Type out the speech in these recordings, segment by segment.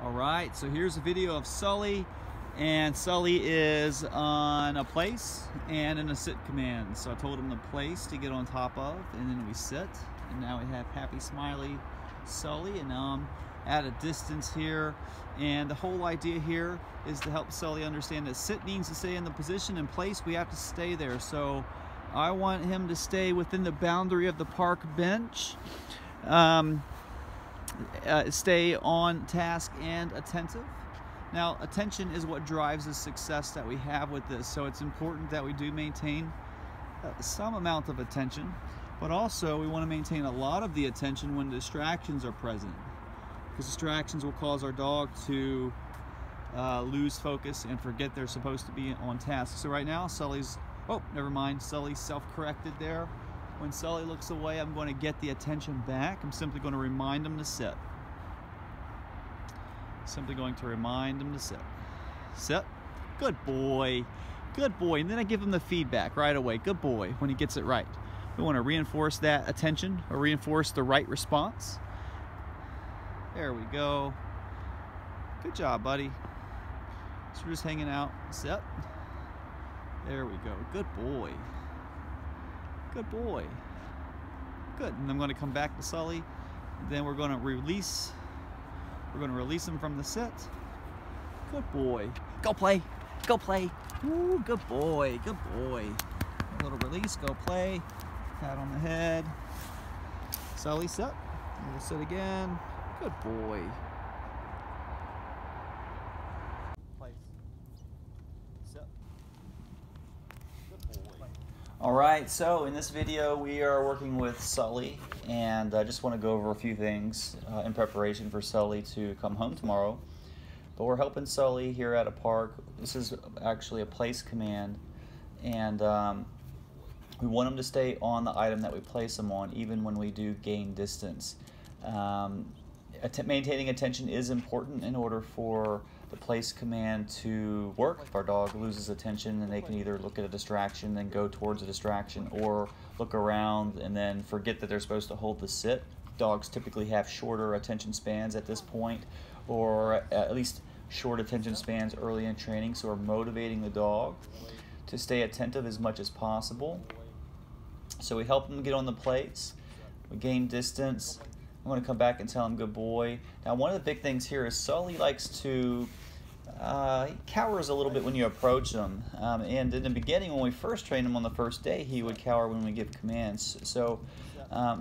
Alright, so here's a video of Sully, and Sully is on a place and in a sit command. So I told him the place to get on top of, and then we sit, and now we have happy smiley Sully, and now I'm at a distance here, and the whole idea here is to help Sully understand that sit means to stay in the position, and place we have to stay there. So I want him to stay within the boundary of the park bench, stay on task and attentive. Now, attention is what drives the success that we have with this, so it's important that we do maintain some amount of attention, but also we want to maintain a lot of the attention when distractions are present, because distractions will cause our dog to lose focus and forget they're supposed to be on task. So right now Sully's, oh, never mind, Sully's self-corrected there. When Sully looks away, I'm going to get the attention back. I'm simply going to remind him to sit. Simply going to remind him to sit. Sit. Good boy. Good boy. And then I give him the feedback right away. Good boy when he gets it right. We want to reinforce that attention, or reinforce the right response. There we go. Good job, buddy. So we're just hanging out. Sit. There we go. Good boy. Good boy. Good. And I'm going to come back to Sully. Then we're going to release. We're going to release him from the sit. Good boy. Go play. Go play. Ooh, good boy. Good boy. A little release. Go play. Pat on the head. Sully, sit. We'll sit again. Good boy. Place. Sit. Good boy. Alright, so in this video we are working with Sully, and I just want to go over a few things in preparation for Sully to come home tomorrow. But we're helping Sully here at a park. This is actually a place command, and we want him to stay on the item that we place him on even when we do gain distance. Maintaining attention is important in order for the place command to work. If our dog loses attention, then they can either look at a distraction, then go towards a distraction, or look around and then forget that they're supposed to hold the sit. Dogs typically have shorter attention spans at this point, or at least short attention spans early in training, so we're motivating the dog to stay attentive as much as possible. So we help them get on the place, we gain distance. I'm going to come back and tell him good boy. Now, one of the big things here is Sully likes to, he cowers a little bit when you approach him. And in the beginning, when we first trained him on the first day, he would cower when we give commands. So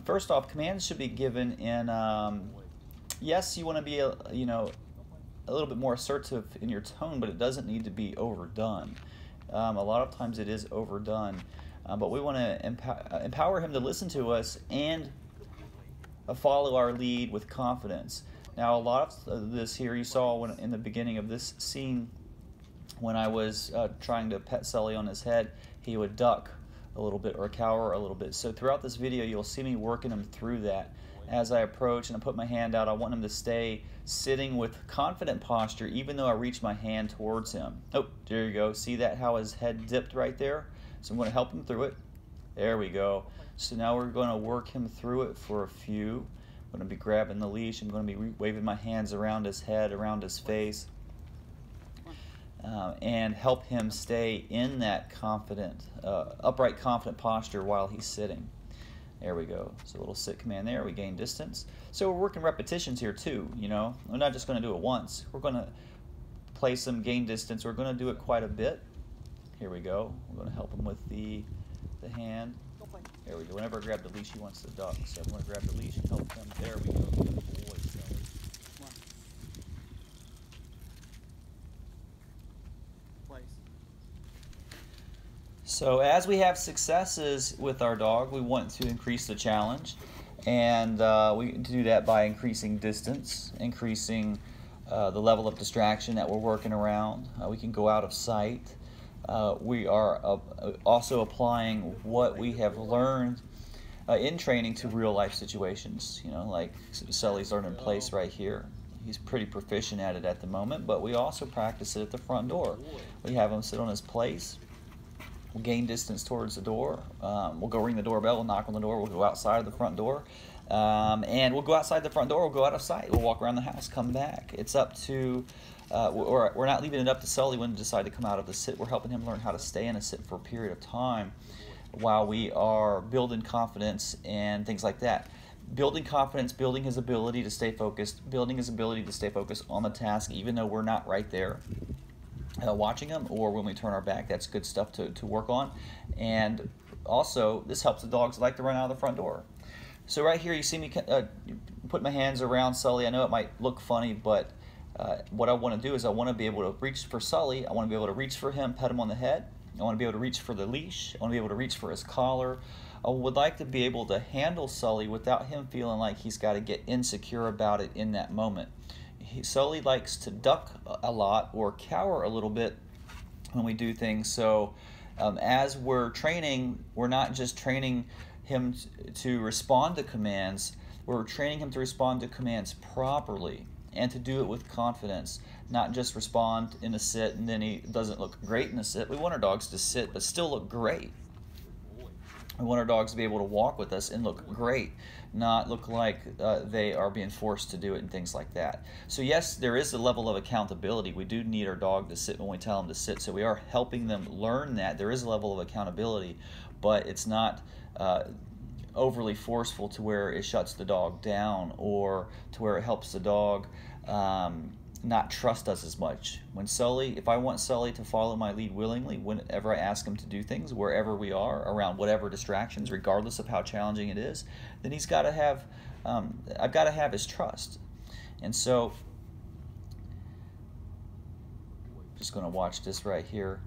first off, commands should be given in, yes, you want to be, a little bit more assertive in your tone, but it doesn't need to be overdone. A lot of times it is overdone. But we want to empower him to listen to us and follow our lead with confidence. Now, a lot of this here you saw when in the beginning of this scene, when I was trying to pet Sully on his head, he would duck a little bit or cower a little bit. So throughout this video, you'll see me working him through that. As I approach and I put my hand out, I want him to stay sitting with confident posture even though I reach my hand towards him. Oh, there you go. See that, how his head dipped right there? So I'm going to help him through it. There we go. So now we're going to work him through it for a few. I'm going to be grabbing the leash. I'm going to be waving my hands around his head, around his face, and help him stay in that confident, upright, confident posture while he's sitting. There we go. So a little sit command there. We gain distance. So we're working repetitions here too. We're not just going to do it once. We're going to place him, gain distance. We're going to do it quite a bit. Here we go. We're going to help him with the hand. There we go. Whenever I grab the leash, he wants to duck. So I'm going to grab the leash and help him. There we go. Good boy, Sully. Come on. Place. So as we have successes with our dog, we want to increase the challenge. And we do that by increasing distance, increasing the level of distraction that we're working around. We can go out of sight. We are also applying what we have learned in training to real life situations. Like Sully's learning place right here. He's pretty proficient at it at the moment, but we also practice it at the front door. We have him sit on his place. We'll gain distance towards the door. We'll go ring the doorbell, we'll knock on the door, we'll go outside of the front door. And we'll go outside the front door, we'll go out of sight, we'll walk around the house, come back. It's up to, we're not leaving it up to Sully when to decide to come out of the sit. We're helping him learn how to stay in a sit for a period of time while we are building confidence and things like that. Building confidence, building his ability to stay focused, building his ability to stay focused on the task even though we're not right there watching him, or when we turn our back. That's good stuff to work on. And also, this helps the dogs like to run out of the front door. So right here, you see me put my hands around Sully. I know it might look funny, but what I want to do is I want to be able to reach for Sully. I want to be able to reach for him, pet him on the head. I want to be able to reach for the leash. I want to be able to reach for his collar. I would like to be able to handle Sully without him feeling like he's got to get insecure about it in that moment. Sully likes to duck a lot or cower a little bit when we do things. So as we're training, we're not just training him to respond to commands, we're training him to respond to commands properly and to do it with confidence, not just respond in a sit and then he doesn't look great in a sit. We want our dogs to sit but still look great. We want our dogs to be able to walk with us and look great, not look like they are being forced to do it and things like that. So yes, there is a level of accountability. We do need our dog to sit when we tell them to sit, so we are helping them learn that. There is a level of accountability, but it's not overly forceful to where it shuts the dog down or to where it helps the dog not trust us as much. When Sully, if I want Sully to follow my lead willingly, whenever I ask him to do things, wherever we are, around whatever distractions, regardless of how challenging it is, then he's got to have, I've got to have his trust. And so, just going to watch this right here.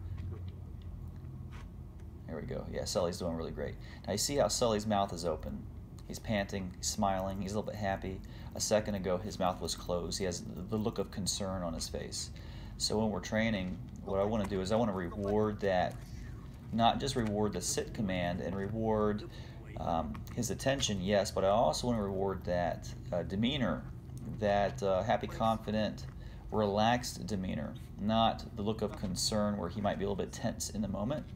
There we go. Yeah, Sully's doing really great. Now you see how Sully's mouth is open. He's panting, he's smiling, he's a little bit happy. A second ago, his mouth was closed. He has the look of concern on his face. So when we're training, what I want to do is I want to reward that, not just reward the sit command and reward his attention, yes, but I also want to reward that demeanor, that happy, confident, relaxed demeanor, not the look of concern where he might be a little bit tense in the moment.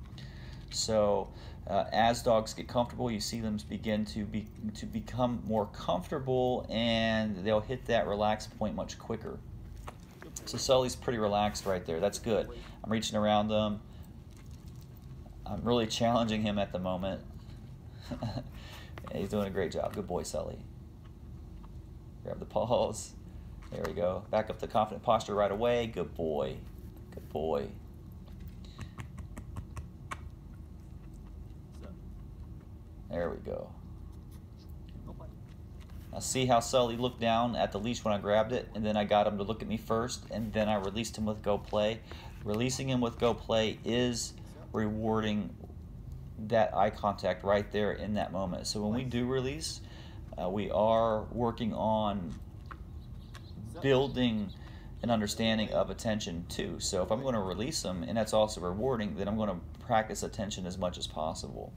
So as dogs get comfortable, you see them begin to become more comfortable, and they'll hit that relaxed point much quicker. So Sully's pretty relaxed right there. That's good. I'm reaching around them. I'm really challenging him at the moment. He's doing a great job. Good boy, Sully. Grab the paws. There we go. Back up to confident posture right away. Good boy. Good boy. There we go. Now see how Sully looked down at the leash when I grabbed it, and then I got him to look at me first, and then I released him with go play. Releasing him with go play is rewarding that eye contact right there in that moment. So when we do release, we are working on building an understanding of attention too. So if I'm going to release him, and that's also rewarding, then I'm going to practice attention as much as possible.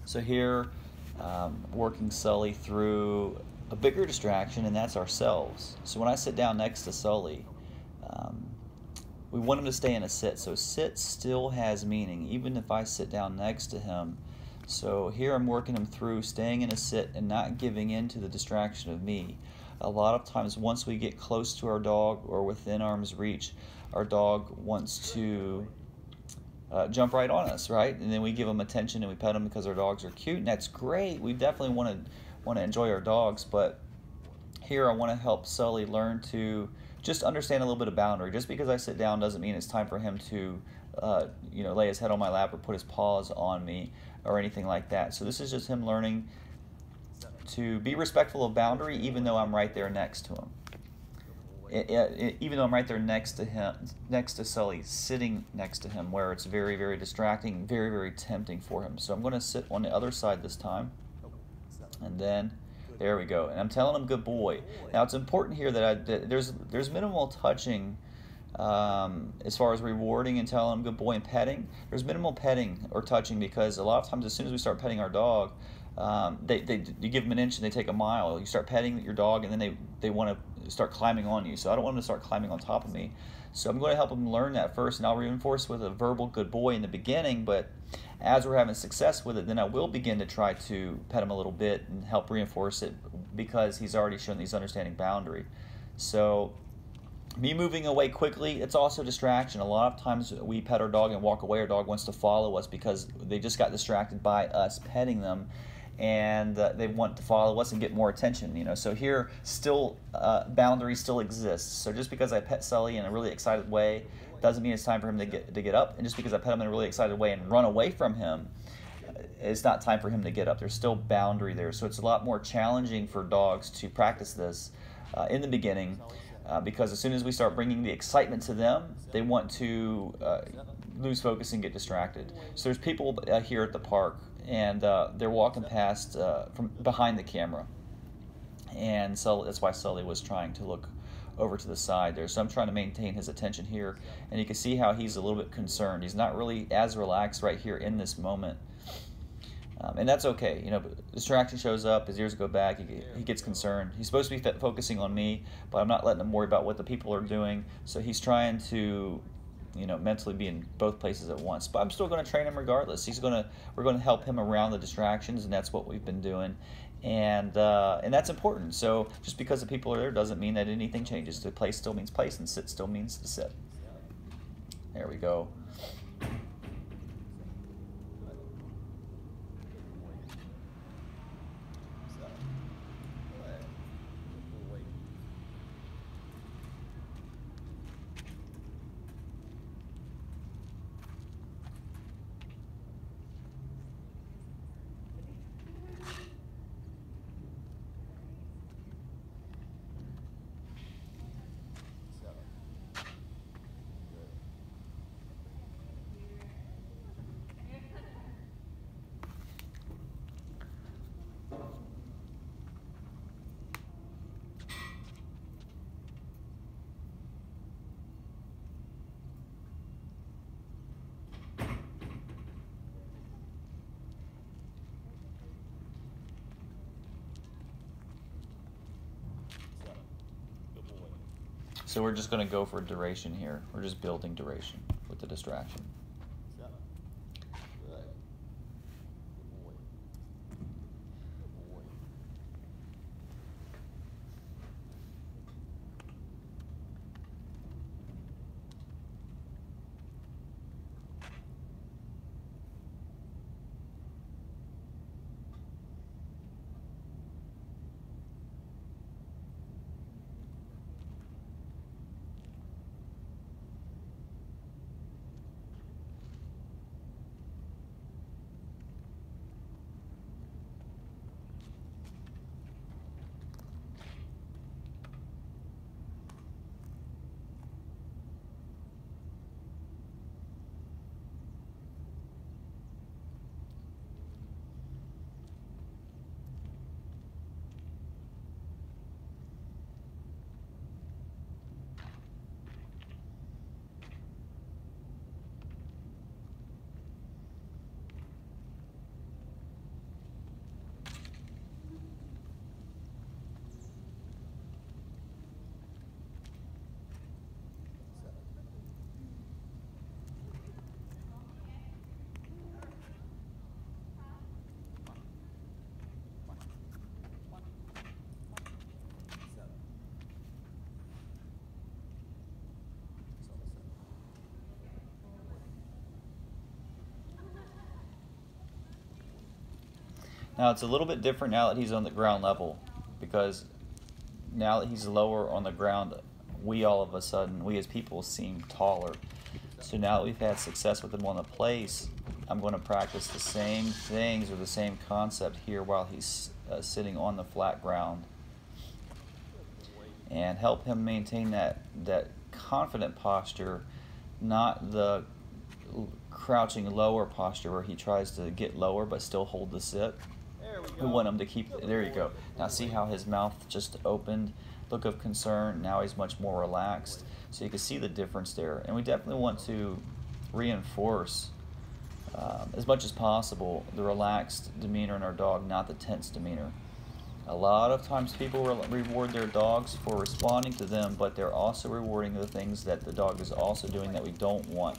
So here, working Sully through a bigger distraction, and that's ourselves. So when I sit down next to Sully, um, we want him to stay in a sit. So sit still has meaning, even if I sit down next to him. So here I'm working him through staying in a sit and not giving in to the distraction of me. A lot of times once we get close to our dog or within arm's reach, our dog wants to jump right on us, right? And then we give them attention and we pet them because our dogs are cute, and that's great. We definitely want to enjoy our dogs, but here I want to help Sully learn to just understand a little bit of boundary. Just because I sit down doesn't mean it's time for him to lay his head on my lap or put his paws on me or anything like that. So this is just him learning to be respectful of boundary, even though I'm right there next to him. Even though I'm right there next to him, next to Sully, sitting next to him, where it's very, very distracting, very, very tempting for him. So I'm going to sit on the other side this time, and then there we go. And I'm telling him good boy. Now it's important here that there's minimal touching as far as rewarding and telling him good boy and petting. There's minimal petting or touching, because a lot of times as soon as we start petting our dog, you give them an inch and they take a mile. You start petting your dog and then they want to start climbing on you. So I don't want them to start climbing on top of me. So I'm going to help them learn that first, and I'll reinforce with a verbal good boy in the beginning, but as we're having success with it, then I will begin to try to pet him a little bit and help reinforce it, because he's already shown these understanding boundary. So me moving away quickly, it's also distraction. A lot of times we pet our dog and walk away. Our dog wants to follow us because they just got distracted by us petting them, and they want to follow us and get more attention. So here, still boundary still exists. So just because I pet Sully in a really excited way doesn't mean it's time for him to get up. And just because I pet him in a really excited way and run away from him, it's not time for him to get up. There's still boundary there. So it's a lot more challenging for dogs to practice this in the beginning, because as soon as we start bringing the excitement to them, they want to lose focus and get distracted. So there's people here at the park, and they're walking past from behind the camera, and so that's why Sully was trying to look over to the side there. So I'm trying to maintain his attention here, and you can see how he's a little bit concerned. He's not really as relaxed right here in this moment, and that's okay. Distraction shows up, his ears go back, he gets concerned. He's supposed to be focusing on me, but I'm not letting him worry about what the people are doing. So he's trying to mentally be in both places at once. But I'm still going to train him regardless. We're going to help him around the distractions, and that's what we've been doing. And that's important. So just because the people are there doesn't mean that anything changes. The place still means place, and sit still means to sit. There we go. So we're just going to go for duration here. We're just building duration with the distraction. Now it's a little bit different now that he's on the ground level, because now that he's lower on the ground, we all of a sudden, we as people seem taller. So now that we've had success with him on the place, I'm going to practice the same things or the same concept here while he's sitting on the flat ground, and help him maintain that confident posture, not the crouching lower posture where he tries to get lower but still hold the sit. We want him to keep, there you go. Now see how his mouth just opened, look of concern. Now he's much more relaxed. So you can see the difference there. And we definitely want to reinforce as much as possible the relaxed demeanor in our dog, not the tense demeanor. A lot of times people reward their dogs for responding to them, but they're also rewarding the things that the dog is also doing that we don't want.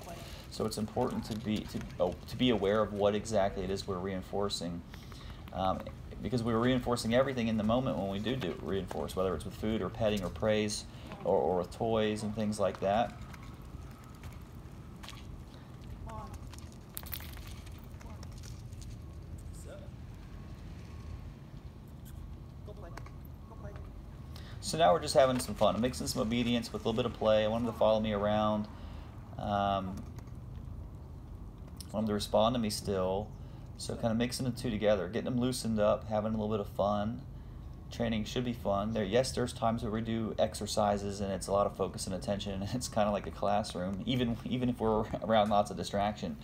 So it's important to be aware of what exactly it is we're reinforcing, because we're reinforcing everything in the moment when we do reinforce, whether it's with food or petting or praise or with toys and things like that. So now we're just having some fun. I'm mixing some obedience with a little bit of play. I want him to follow me around. I want him to respond to me still. So kind of mixing the two together, getting them loosened up, having a little bit of fun. Training should be fun. Yes, there's times where we do exercises and it's a lot of focus and attention, and it's kind of like a classroom, even if we're around lots of distraction.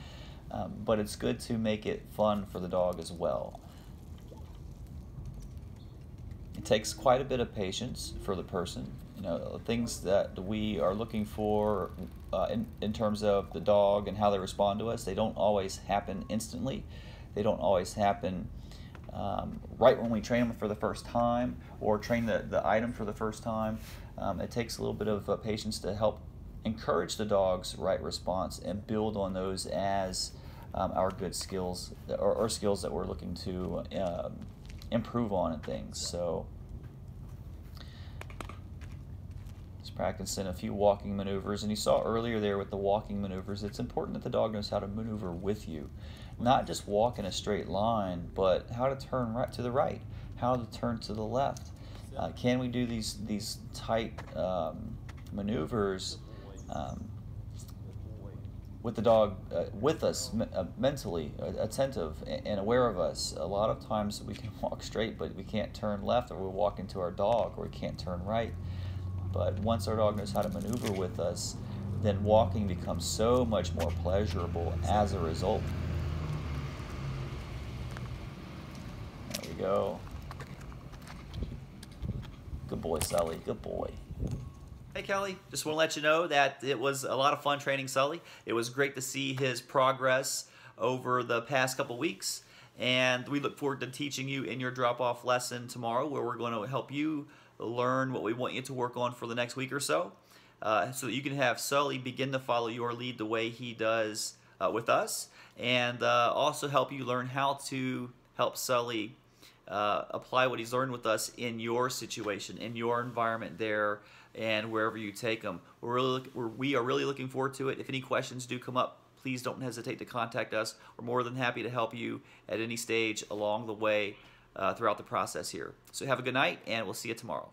But it's good to make it fun for the dog as well. It takes quite a bit of patience for the person. You know, things that we are looking for in terms of the dog and how they respond to us, they don't always happen instantly. They don't always happen right when we train them for the first time or train the item for the first time. It takes a little bit of patience to help encourage the dog's right response and build on those as our good skills or skills that we're looking to improve on and things. So just practicing a few walking maneuvers, and you saw earlier there with the walking maneuvers, it's important that the dog knows how to maneuver with you, not just walk in a straight line, but how to turn right to the right, how to turn to the left. Can we do these tight maneuvers with the dog with us, mentally attentive and aware of us? A lot of times we can walk straight, but we can't turn left, or we walk into our dog, or we can't turn right. But once our dog knows how to maneuver with us, then walking becomes so much more pleasurable as a result. There we go. Good boy, Sully. Good boy. Hey Kelly, just want to let you know that it was a lot of fun training Sully. It was great to see his progress over the past couple weeks, and we look forward to teaching you in your drop-off lesson tomorrow, where we're going to help you learn what we want you to work on for the next week or so that you can have Sully begin to follow your lead the way he does with us, and also help you learn how to help Sully apply what he's learned with us in your situation, in your environment there, and wherever you take them. We are really looking forward to it. If any questions do come up, please don't hesitate to contact us. We're more than happy to help you at any stage along the way throughout the process here. So have a good night, and we'll see you tomorrow.